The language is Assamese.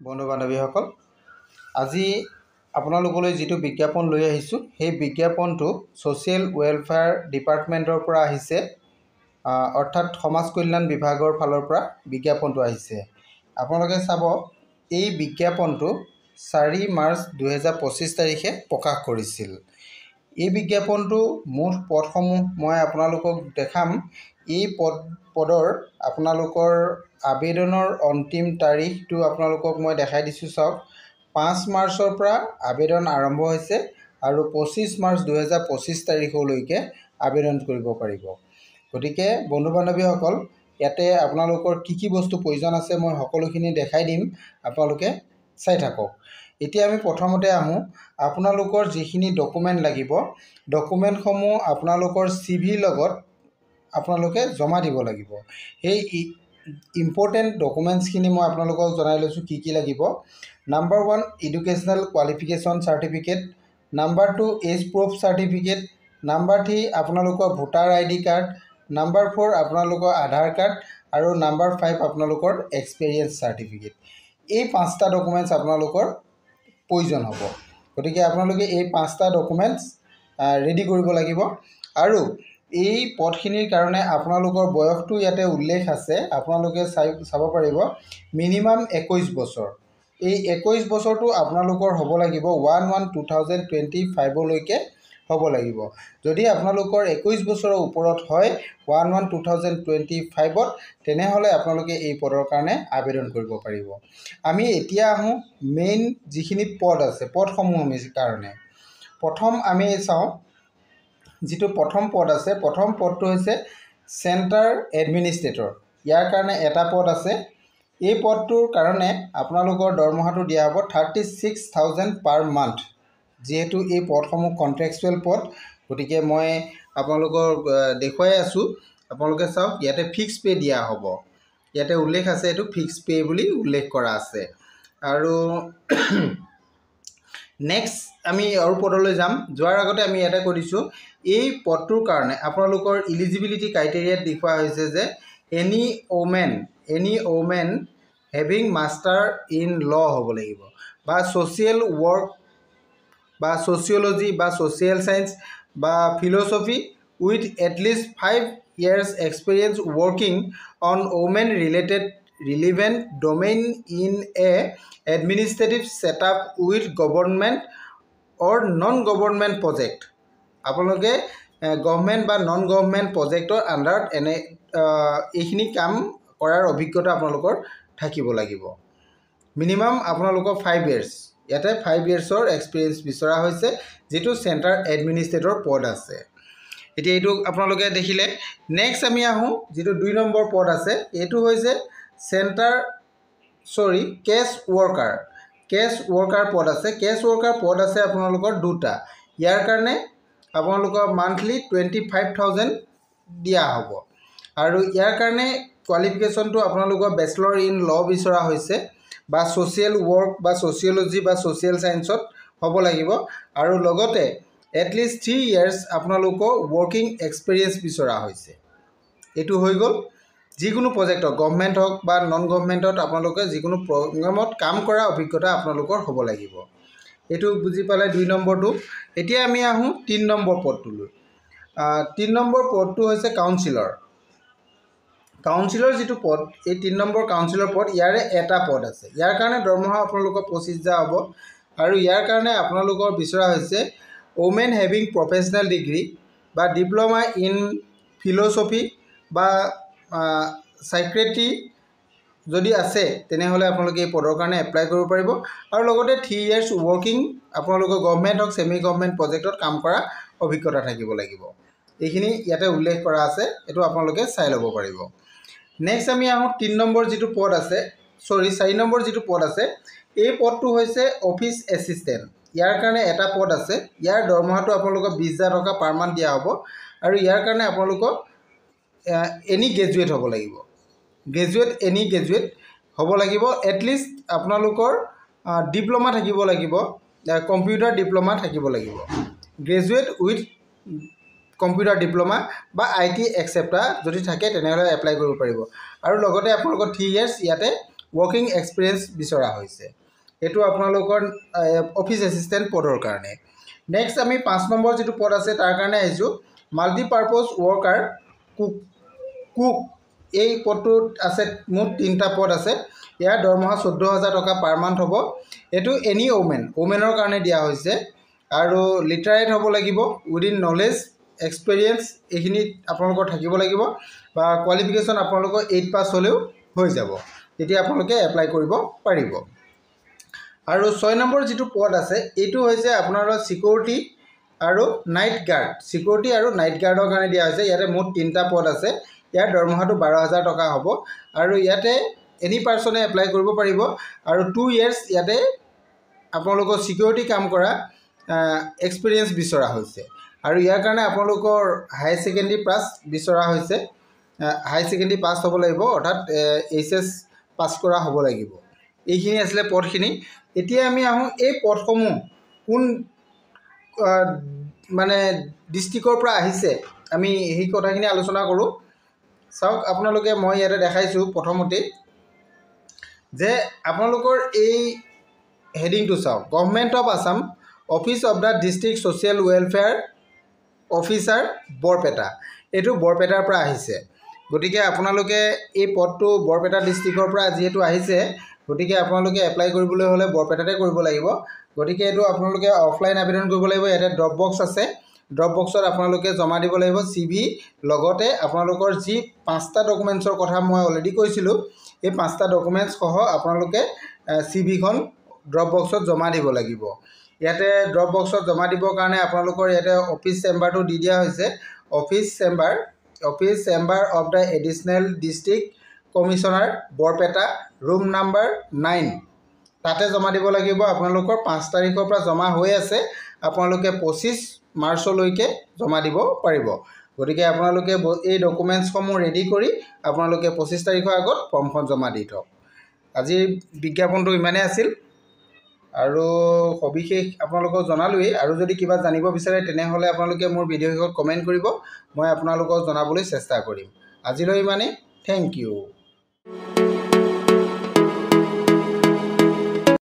বন্ধু বান্ধৱীসকল, আজি আপোনালোকলৈ যিটো বিজ্ঞাপন লৈ আহিছোঁ সেই বিজ্ঞাপনটো ছ'চিয়েল ৱেলফেয়াৰ ডিপাৰ্টমেণ্টৰ পৰা আহিছে, অৰ্থাৎ সমাজ কল্যাণ বিভাগৰ ফালৰ পৰা বিজ্ঞাপনটো আহিছে। আপোনালোকে চাব, এই বিজ্ঞাপনটো 4 মাৰ্চ 2025 তাৰিখে প্ৰকাশ কৰিছিল। এই বিজ্ঞাপনটো মুঠ পদসমূহ মই আপোনালোকক দেখাম। এই পদৰ আপোনালোকৰ আবেদনৰ অন্তিম তাৰিখটো আপোনালোকক মই দেখাই দিছোঁ। চাওক, 5 মাৰ্চৰ পৰা আবেদন আৰম্ভ হৈছে আৰু 25 মাৰ্চ 2025 তাৰিখলৈকে আবেদন কৰিব পাৰিব। গতিকে বন্ধু বান্ধৱীসকল, ইয়াতে আপোনালোকৰ কি বস্তু প্ৰয়োজন আছে মই সকলোখিনি দেখাই দিম, আপোনালোকে চাই থাকক। এতিয়া আমি প্ৰথমতে আহোঁ। আপোনালোকৰ যিখিনি ডকুমেণ্ট লাগিব, ডকুমেণ্টসমূহ আপোনালোকৰ CV লগত আপোনালোকে জমা দিব লাগিব। সেই ইম্পৰ্টেণ্ট ডকুমেণ্টছখিনি মই আপোনালোকক জনাই লৈছোঁ কি লাগিব। Number 1 educational qualification certificate, number 2 age proof certificate, number 3 আপোনালোকৰ ভোটাৰ ID কাৰ্ড, নাম্বাৰ 4 আপোনালোকৰ আধাৰ কাৰ্ড আৰু নাম্বাৰ 5 আপোনালোকৰ এক্সপিৰিয়েঞ্চ চাৰ্টিফিকেট। এই 5টা ডকুমেণ্টছ আপোনালোকৰ প্ৰয়োজন হ'ব। গতিকে আপোনালোকে এই 5টা ডকুমেণ্টছ ৰেডি কৰিব লাগিব। আৰু এই পদখিনিৰ কাৰণে আপোনালোকৰ বয়সটো ইয়াতে উল্লেখ আছে, আপোনালোকে চাব পাৰিব। মিনিমাম 21 বছৰ। এই 21 বছৰটো আপোনালোকৰ হ'ব লাগিব 1/1/2025লৈকে হ'ব লাগিব। যদি আপোনালোকৰ 21 বছৰৰ ওপৰত হয় 1/1/2025ত, তেনেহ'লে আপোনালোকে এই পদৰ কাৰণে আবেদন কৰিব পাৰিব। আমি এতিয়া আহোঁ মেইন যিখিনি পদ আছে, পদসমূহ কাৰণে। প্ৰথম আমি চাওঁ, যিটো প্ৰথম পদ আছে, প্ৰথম পদটো হৈছে চেণ্টাৰ এডমিনিষ্ট্ৰেটৰ। ইয়াৰ কাৰণে এটা পদ আছে। এই পদটোৰ কাৰণে আপোনালোকৰ দৰমহাটো দিয়া হ'ব 36,000 পাৰ মান্থ। যিহেতু এই পদসমূহ কণ্ট্ৰেকচুৱেল পদ, গতিকে মই আপোনালোকক দেখুৱাই আছোঁ। আপোনালোকে চাওক, ইয়াতে ফিক্স পে' দিয়া হ'ব। ইয়াতে উল্লেখ আছে, এইটো ফিক্স পে' বুলি উল্লেখ কৰা আছে। আৰু নেক্সট আমি আৰু পদলৈ যাম। যোৱাৰ আগতে আমি ইয়াতে কৈ দিছোঁ, এই পদটোৰ কাৰণে আপোনালোকৰ ইলিজিবিলিটি ক্ৰাইটেৰিয়াত দেখুওৱা হৈছে যে any women having master in law' হ'ব লাগিব, বা ছ'চিয়েল ৱৰ্ক বা ছ'চিয়'লজি বা ছ'চিয়েল ছায়েন্স বা philosophy with at least 5 years experience working on women relevant domain in a administrative setup with government or non government project. আপোনালোকে গভৰ্ণমেণ্ট বা নন গভৰ্ণমেণ্ট প্ৰজেক্টৰ আণ্ডাৰত এইখিনি কাম কৰাৰ অভিজ্ঞতা আপোনালোকৰ থাকিব লাগিব। মিনিমাম আপোনালোকৰ 5 years, ইয়াতে 5 yearsৰ এক্সপিৰিয়েঞ্চ বিচৰা হৈছে, যিটো চেণ্টাৰ এডমিনিষ্ট্ৰেটৰ পদ আছে। এতিয়া এইটো আপোনালোকে দেখিলে। নেক্সট আমি আহোঁ, যিটো 2 নম্বৰ পদ আছে, এইটো হৈছে কেছ ৱৰ্কাৰ পদ আছে। কেছ ৱৰ্কাৰ পদ আছে আপোনালোকৰ 2টা। ইয়াৰ কাৰণে আপোনালোকৰ মান্থলি 25,000 দিয়া হ'ব। আৰু ইয়াৰ কাৰণে কোৱালিফিকেশ্যনটো আপোনালোকৰ বেচেলৰ ইন ল' বিচৰা হৈছে, বা ছ'চিয়েল ৱৰ্ক বা ছ'চিয়'লজি বা ছ'চিয়েল ছায়েন্সত হ'ব লাগিব। আৰু লগতে এটলিষ্ট 3 years আপোনালোকৰ ৱৰ্কিং এক্সপিৰিয়েঞ্চ বিচৰা হৈছে। এইটো হৈ গ'ল। যিকোনো প্ৰজেক্টত, গভৰ্ণমেণ্ট হওক বা নন গভৰ্ণমেণ্টত, আপোনালোকে যিকোনো প্ৰগ্ৰামত কাম কৰা অভিজ্ঞতা আপোনালোকৰ হ'ব লাগিব। এইটো বুজি পালে 2 নম্বৰটো। এতিয়া আমি আহোঁ 3 নম্বৰ পদটোলৈ। 3 নম্বৰ পদটো হৈছে কাউন্সিলৰ যিটো পদ, এই 3 নম্বৰ কাউন্সিলৰ পদ, ইয়াৰে এটা পদ আছে। ইয়াৰ কাৰণে দৰমহা আপোনালোকৰ 25,000 হ'ব। আৰু ইয়াৰ কাৰণে আপোনালোকৰ বিচৰা হৈছে ওমেন হেভিং প্ৰফেচনেল ডিগ্ৰী বা ডিপ্ল'মা ইন ফিল'চফি বা চাইক্ৰেটি যদি আছে, তেনেহ'লে আপোনালোকে এই পদৰ কাৰণে এপ্লাই কৰিব পাৰিব। আৰু লগতে 3 years ৱৰ্কিং আপোনালোকৰ গভৰ্ণমেণ্ট হওক ছেমি গভৰ্ণমেণ্ট প্ৰজেক্টত কাম কৰা অভিজ্ঞতা থাকিব লাগিব। এইখিনি ইয়াতে উল্লেখ কৰা আছে, এইটো আপোনালোকে চাই ল'ব পাৰিব। নেক্সট আমি আহোঁ 4 নম্বৰ যিটো পদ আছে, এই পদটো হৈছে অফিচ এছিষ্টেণ্ট। ইয়াৰ কাৰণে এটা পদ আছে। ইয়াৰ দৰমহাটো আপোনালোকক 20,000 টকা পাৰ মান্থ দিয়া হ'ব। আৰু ইয়াৰ কাৰণে আপোনালোকক এনি গ্ৰেজুৱেট হ'ব লাগিব। এনি গ্ৰেজুৱেট হ'ব লাগিব। এটলিষ্ট আপোনালোকৰ ডিপ্ল'মা থাকিব লাগিব, কম্পিউটাৰ ডিপ্ল'মা থাকিব লাগিব। গ্ৰেজুৱেট উইথ কম্পিউটাৰ ডিপ্ল'মা বা IT এক্সেপ্টা যদি থাকে, তেনেহ'লে এপ্লাই কৰিব পাৰিব। আৰু লগতে আপোনালোকৰ 3 years ইয়াতে ৱৰ্কিং এক্সপিৰিয়েঞ্চ বিচৰা হৈছে। এইটো আপোনালোকৰ অফিচ এছিষ্টেণ্ট পদৰ কাৰণে। নেক্সট আমি 5 নম্বৰ যিটো পদ আছে তাৰ কাৰণে আহিছোঁ মাল্টিপাৰ্পজ ৱৰ্কাৰ কুক। এই পদটোত আছে মুঠ 3টা পদ আছে। ইয়াৰ দৰমহা 14,000 টকা পাৰ মান্থ হ'ব। এইটো এনি ওমেনৰ কাৰণে দিয়া হৈছে আৰু লিটাৰেট হ'ব লাগিব, উইদিন নলেজ এক্সপিৰিয়েঞ্চ এইখিনিত আপোনালোকৰ থাকিব লাগিব বা কোৱালিফিকেশ্যন আপোনালোকৰ 8 পাছ হ'লেও হৈ যাব, তেতিয়া আপোনালোকে এপ্লাই কৰিব পাৰিব। আৰু 6 নম্বৰ যিটো পদ আছে এইটো হৈছে আপোনালোকৰ চিকিউৰিটি আৰু নাইট গাৰ্ড। চিকিউৰিটি আৰু নাইট গাৰ্ডৰ কাৰণে দিয়া হৈছে। ইয়াতে মুঠ 3টা পদ আছে। ইয়াৰ দৰমহাটো 12,000 টকা হ'ব আৰু ইয়াতে এনি পাৰ্চনে এপ্লাই কৰিব পাৰিব আৰু 2 years ইয়াতে আপোনালোকৰ চিকিউৰিটি কাম কৰা এক্সপিৰিয়েঞ্চ বিচৰা হৈছে আৰু ইয়াৰ কাৰণে আপোনালোকৰ হায়াৰ ছেকেণ্ডেৰী পাছ বিচৰা হৈছে। হায়াৰ ছেকেণ্ডেৰী পাছ হ'ব লাগিব, অৰ্থাৎ HS পাছ কৰা হ'ব লাগিব। এইখিনি আছিলে পদখিনি। এতিয়া আমি আহোঁ এই পদসমূহ কোন মানে ডিষ্ট্ৰিক্টৰ পৰা আহিছে, আমি সেই কথাখিনি আলোচনা কৰোঁ। চাওক আপোনালোকে মই ইয়াতে দেখাইছোঁ প্ৰথমতেই যে আপোনালোকৰ এই হেডিংটো চাওক, government of Assam office of the district social welfare officer Barpeta. এইটো বৰপেটাৰ পৰা আহিছে। গতিকে আপোনালোকে এই পদটো বৰপেটা ডিষ্ট্ৰিক্টৰ পৰা যিহেতু আহিছে, গতিকে আপোনালোকে এপ্লাই কৰিবলৈ হ'লে বৰপেটাতে কৰিব লাগিব। গতিকে এইটো আপোনালোকে অফলাইন আবেদন কৰিব লাগিব। ইয়াতে ড্ৰপ বক্স আছে, ড্ৰপ বক্সত আপোনালোকে জমা দিব লাগিব CV, লগতে আপোনালোকৰ যি 5টা ডকুমেণ্টছৰ কথা মই অলৰেডি কৈছিলোঁ, এই 5টা ডকুমেণ্টছ সহ আপোনালোকে CVখন ড্ৰপ বক্সত জমা দিব লাগিব। ইয়াতে ড্ৰপ বক্সত জমা দিবৰ কাৰণে আপোনালোকৰ ইয়াতে অফিচ চেম্বাৰটো দি দিয়া হৈছে। Office chamber of the additional district commissioner Barpeta, room number 9, তাতে জমা দিব লাগিব। আপোনালোকৰ 5 তাৰিখৰ পৰা জমা হৈ আছে, আপোনালোকে 25 মাৰ্চলৈকে জমা দিব পাৰিব। গতিকে আপোনালোকে এই ডকুমেণ্টছসমূহ ৰেডি কৰি আপোনালোকে 25 তাৰিখৰ আগত ফৰ্মখন জমা দি থওক। আজিৰ বিজ্ঞাপনটো ইমানেই আছিল আৰু সবিশেষ আপোনালোকক জনালোৱেই। আৰু যদি কিবা জানিব বিচাৰে তেনেহ'লে আপোনালোকে মোৰ ভিডিঅ' শেষত কমেণ্ট কৰিব, মই আপোনালোকক জনাবলৈ চেষ্টা কৰিম। আজিলৈ ইমানেই। Thank U.